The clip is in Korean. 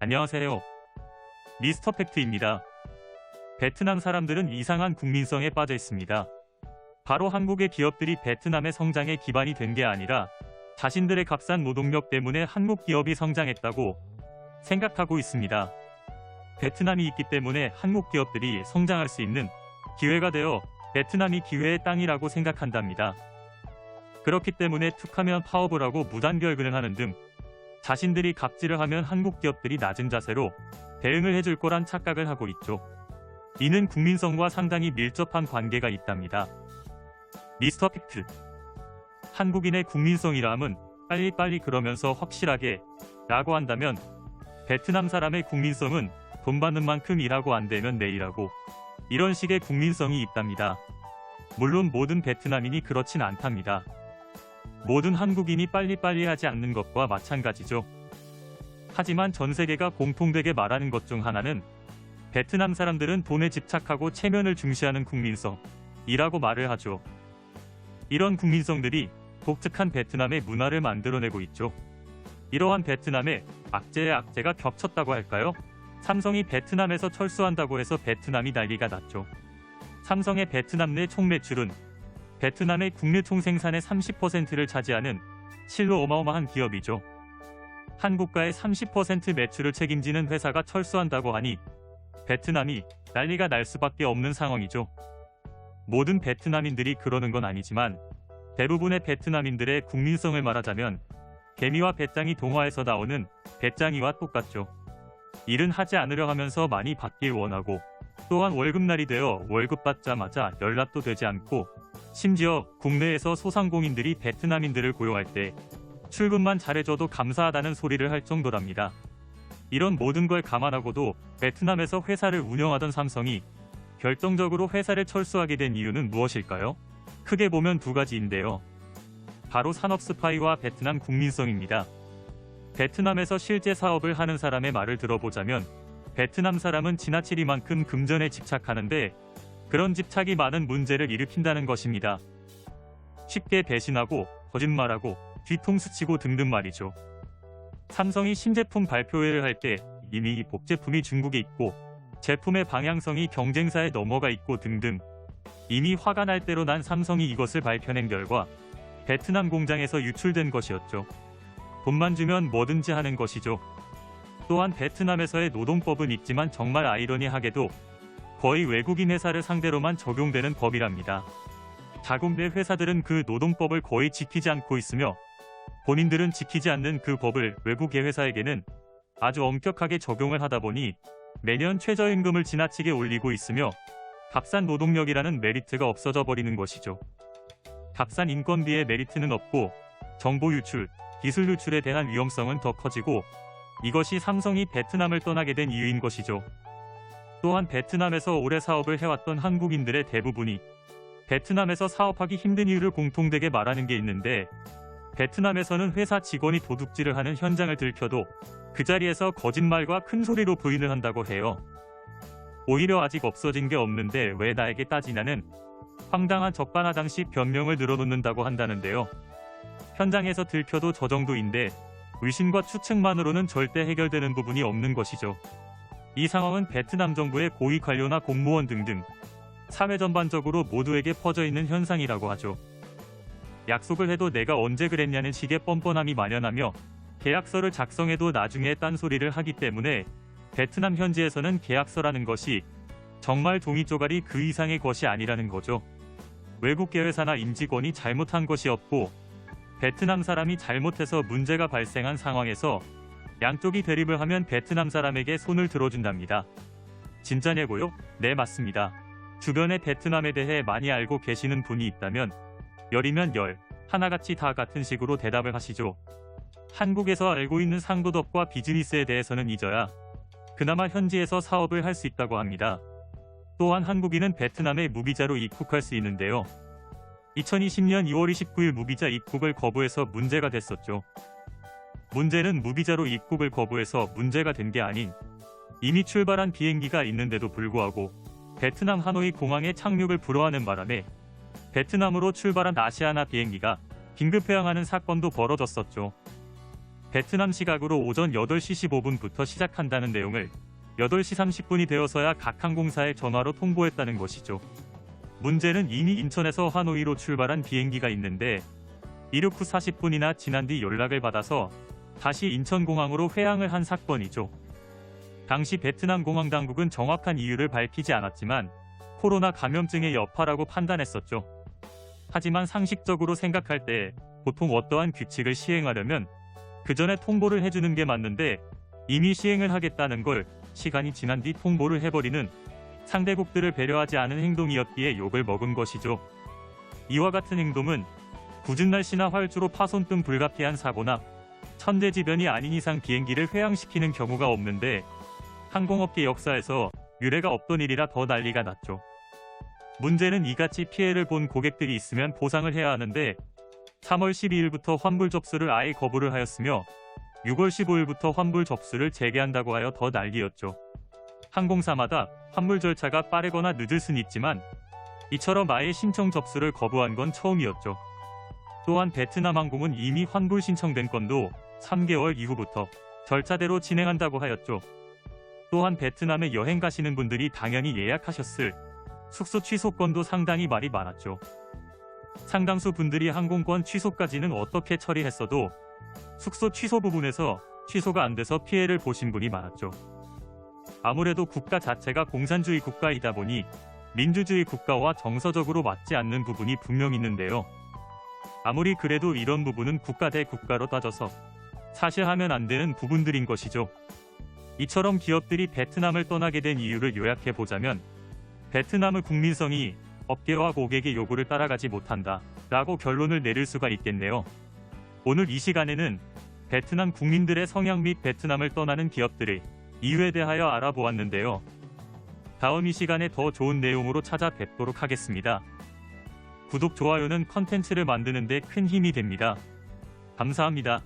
안녕하세요. 미스터 팩트입니다. 베트남 사람들은 이상한 국민성에 빠져 있습니다. 바로 한국의 기업들이 베트남의 성장의 기반이 된 게 아니라 자신들의 값싼 노동력 때문에 한국 기업이 성장했다고 생각하고 있습니다. 베트남이 있기 때문에 한국 기업들이 성장할 수 있는 기회가 되어 베트남이 기회의 땅이라고 생각한답니다. 그렇기 때문에 툭하면 파업을 하고 무단결근을 하는 등 자신들이 갑질을 하면 한국 기업들이 낮은 자세로 대응을 해줄 거란 착각을 하고 있죠. 이는 국민성과 상당히 밀접한 관계가 있답니다. 미스터 팩트. 한국인의 국민성이라 함은 빨리빨리 그러면서 확실하게 라고 한다면 베트남 사람의 국민성은 돈 받는 만큼 일하고 안 되면 내일하고 이런 식의 국민성이 있답니다. 물론 모든 베트남인이 그렇진 않답니다. 모든 한국인이 빨리빨리 하지 않는 것과 마찬가지죠. 하지만 전 세계가 공통되게 말하는 것 중 하나는 베트남 사람들은 돈에 집착하고 체면을 중시하는 국민성이라고 말을 하죠. 이런 국민성들이 독특한 베트남의 문화를 만들어내고 있죠. 이러한 베트남의 악재의 악재가 겹쳤다고 할까요? 삼성이 베트남에서 철수한다고 해서 베트남이 난리가 났죠. 삼성의 베트남 내 총매출은 베트남의 국내 총생산의 30%를 차지하는 실로 어마어마한 기업이죠. 한국가의 30% 매출을 책임지는 회사가 철수한다고 하니 베트남이 난리가 날 수밖에 없는 상황이죠. 모든 베트남인들이 그러는 건 아니지만 대부분의 베트남인들의 국민성을 말하자면 개미와 배짱이 동화에서 나오는 배짱이와 똑같죠. 일은 하지 않으려 하면서 많이 받길 원하고 또한 월급날이 되어 월급 받자마자 연락도 되지 않고 심지어 국내에서 소상공인들이 베트남인들을 고용할 때 출근만 잘해줘도 감사하다는 소리를 할 정도랍니다. 이런 모든 걸 감안하고도 베트남에서 회사를 운영하던 삼성이 결정적으로 회사를 철수하게 된 이유는 무엇일까요? 크게 보면 두 가지인데요. 바로 산업 스파이와 베트남 국민성입니다. 베트남에서 실제 사업을 하는 사람의 말을 들어보자면 베트남 사람은 지나치리만큼 금전에 집착하는데 그런 집착이 많은 문제를 일으킨다는 것입니다. 쉽게 배신하고 거짓말하고 뒤통수 치고 등등 말이죠. 삼성이 신제품 발표회를 할 때 이미 이 복제품이 중국에 있고 제품의 방향성이 경쟁사에 넘어가 있고 등등 이미 화가 날 대로 난 삼성이 이것을 발표낸 결과 베트남 공장에서 유출된 것이었죠. 돈만 주면 뭐든지 하는 것이죠. 또한 베트남에서의 노동법은 있지만 정말 아이러니하게도 거의 외국인 회사를 상대로만 적용되는 법이랍니다. 자국내 회사들은 그 노동법을 거의 지키지 않고 있으며 본인들은 지키지 않는 그 법을 외국의 회사에게는 아주 엄격하게 적용을 하다 보니 매년 최저임금을 지나치게 올리고 있으며 값싼 노동력이라는 메리트가 없어져 버리는 것이죠. 값싼 인건비의 메리트는 없고 정보 유출, 기술 유출에 대한 위험성은 더 커지고 이것이 삼성이 베트남을 떠나게 된 이유인 것이죠. 또한 베트남에서 오래 사업을 해왔던 한국인들의 대부분이 베트남에서 사업하기 힘든 이유를 공통되게 말하는 게 있는데 베트남에서는 회사 직원이 도둑질을 하는 현장을 들켜도 그 자리에서 거짓말과 큰 소리로 부인을 한다고 해요. 오히려 아직 없어진 게 없는데 왜 나에게 따지냐는 황당한 적반하장식 변명을 늘어놓는다고 한다는데요. 현장에서 들켜도 저 정도인데 의심과 추측만으로는 절대 해결되는 부분이 없는 것이죠. 이 상황은 베트남 정부의 고위 관료나 공무원 등등 사회 전반적으로 모두에게 퍼져 있는 현상이라고 하죠. 약속을 해도 내가 언제 그랬냐는 식의 뻔뻔함이 만연하며 계약서를 작성해도 나중에 딴소리를 하기 때문에 베트남 현지에서는 계약서라는 것이 정말 종이 쪼가리 그 이상의 것이 아니라는 거죠. 외국계 회사나 임직원이 잘못한 것이 없고 베트남 사람이 잘못해서 문제가 발생한 상황에서 양쪽이 대립을 하면 베트남 사람에게 손을 들어준답니다. 진짜냐고요? 네, 맞습니다. 주변에 베트남에 대해 많이 알고 계시는 분이 있다면 열이면 열, 하나같이 다 같은 식으로 대답을 하시죠. 한국에서 알고 있는 상도덕과 비즈니스에 대해서는 잊어야 그나마 현지에서 사업을 할 수 있다고 합니다. 또한 한국인은 베트남에 무비자로 입국할 수 있는데요. 2020년 2월 29일 무비자 입국을 거부해서 문제가 됐었죠. 문제는 무비자로 입국을 거부해서 문제가 된 게 아닌 이미 출발한 비행기가 있는데도 불구하고 베트남 하노이 공항에 착륙을 불허하는 바람에 베트남으로 출발한 아시아나 비행기가 긴급 회항하는 사건도 벌어졌었죠. 베트남 시각으로 오전 8시 15분부터 시작한다는 내용을 8시 30분이 되어서야 각 항공사에 전화로 통보했다는 것이죠. 문제는 이미 인천에서 하노이로 출발한 비행기가 있는데 이륙 후 40분이나 지난 뒤 연락을 받아서 다시 인천공항으로 회항을 한 사건이죠. 당시 베트남 공항 당국은 정확한 이유를 밝히지 않았지만 코로나 감염증의 여파라고 판단했었죠. 하지만 상식적으로 생각할 때 보통 어떠한 규칙을 시행하려면 그 전에 통보를 해주는 게 맞는데 이미 시행을 하겠다는 걸 시간이 지난 뒤 통보를 해버리는 상대국들을 배려하지 않은 행동이었기에 욕을 먹은 것이죠. 이와 같은 행동은 굳은 날씨나 활주로 파손 등 불가피한 사고나 천재지변이 아닌 이상 비행기를 회항시키는 경우가 없는데 항공업계 역사에서 유례가 없던 일이라 더 난리가 났죠. 문제는 이같이 피해를 본 고객들이 있으면 보상을 해야 하는데 3월 12일부터 환불 접수를 아예 거부를 하였으며 6월 15일부터 환불 접수를 재개한다고 하여 더 난리였죠. 항공사마다 환불 절차가 빠르거나 늦을 순 있지만 이처럼 아예 신청 접수를 거부한 건 처음이었죠. 또한 베트남 항공은 이미 환불 신청된 건도 3개월 이후부터 절차대로 진행한다고 하였죠. 또한 베트남에 여행 가시는 분들이 당연히 예약하셨을 숙소 취소건도 상당히 말이 많았죠. 상당수 분들이 항공권 취소까지는 어떻게 처리했어도 숙소 취소 부분에서 취소가 안 돼서 피해를 보신 분이 많았죠. 아무래도 국가 자체가 공산주의 국가이다 보니 민주주의 국가와 정서적으로 맞지 않는 부분이 분명 있는데요. 아무리 그래도 이런 부분은 국가 대 국가로 따져서 사실 하면 안 되는 부분들인 것이죠. 이처럼 기업들이 베트남을 떠나게 된 이유를 요약해보자면 베트남의 국민성이 업계와 고객의 요구를 따라가지 못한다 라고 결론을 내릴 수가 있겠네요. 오늘 이 시간에는 베트남 국민들의 성향 및 베트남을 떠나는 기업들의 이유에 대하여 알아보았는데요. 다음 이 시간에 더 좋은 내용으로 찾아뵙도록 하겠습니다. 구독, 좋아요는 컨텐츠를 만드는 데 큰 힘이 됩니다. 감사합니다.